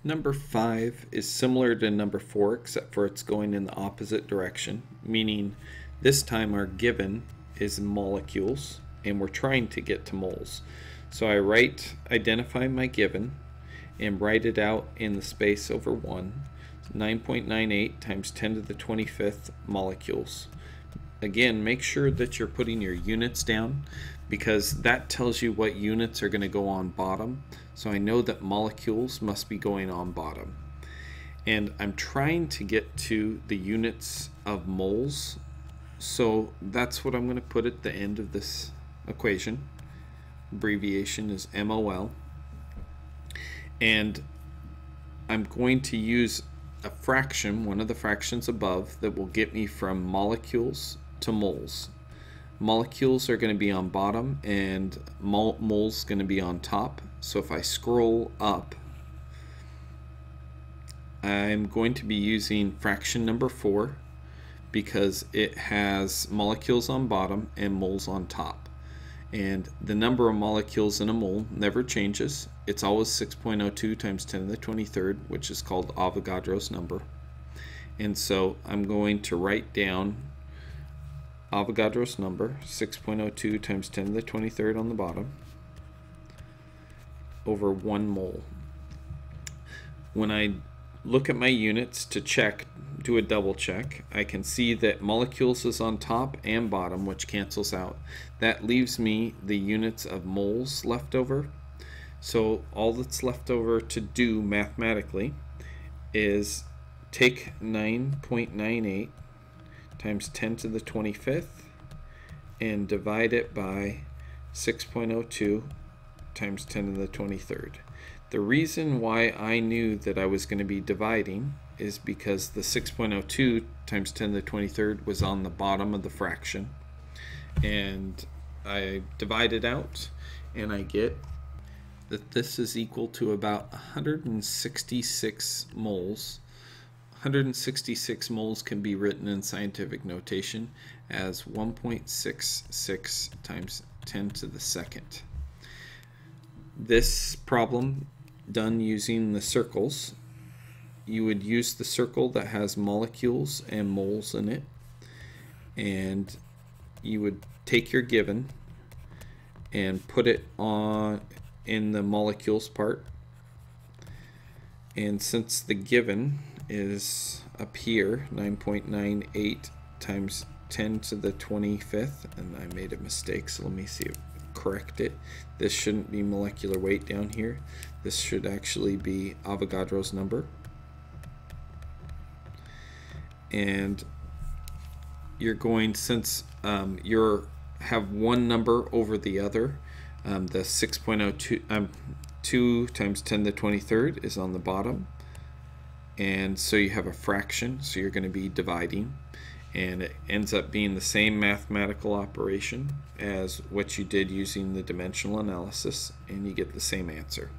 Number 5 is similar to number 4 except for it's going in the opposite direction, meaning this time our given is molecules and we're trying to get to moles. So I identify my given and write it out in the space over 1. 9.98 times 10 to the 25th molecules. Again, make sure that you're putting your units down because that tells you what units are going to go on bottom. So I know that molecules must be going on bottom. And I'm trying to get to the units of moles. So that's what I'm going to put at the end of this equation. Abbreviation is MOL. And I'm going to use a fraction, one of the fractions above, that will get me from molecules to moles. Molecules are going to be on bottom and moles going to be on top. So if I scroll up, I'm going to be using fraction number 4 because it has molecules on bottom and moles on top. And the number of molecules in a mole never changes. It's always 6.02 times 10 to the 23rd, which is called Avogadro's number. And so I'm going to write down Avogadro's number, 6.02 times 10 to the 23rd on the bottom, over 1 mole. When I look at my units to check, do a double check, I can see that molecules is on top and bottom, which cancels out. That leaves me the units of moles left over. So all that's left over to do mathematically is take 9.98 times 10 to the 25th and divide it by 6.02 times 10 to the 23rd. The reason why I knew that I was going to be dividing is because the 6.02 times 10 to the 23rd was on the bottom of the fraction. And I divide it out and I get that this is equal to about 166 moles. 166 moles can be written in scientific notation as 1.66 times 10 to the second. This problem done using the circles, you would use the circle that has molecules and moles in it, and you would take your given and put it on in the molecules part. And since the given is up here, 9.98 times 10 to the 25th, and I made a mistake, so let me see if correct it. This shouldn't be molecular weight down here. This should actually be Avogadro's number. And you're going, since you have one number over the other, the 6.02 2 times 10 to the 23rd is on the bottom, and so you have a fraction, so you're going to be dividing, and it ends up being the same mathematical operation as what you did using the dimensional analysis, and you get the same answer.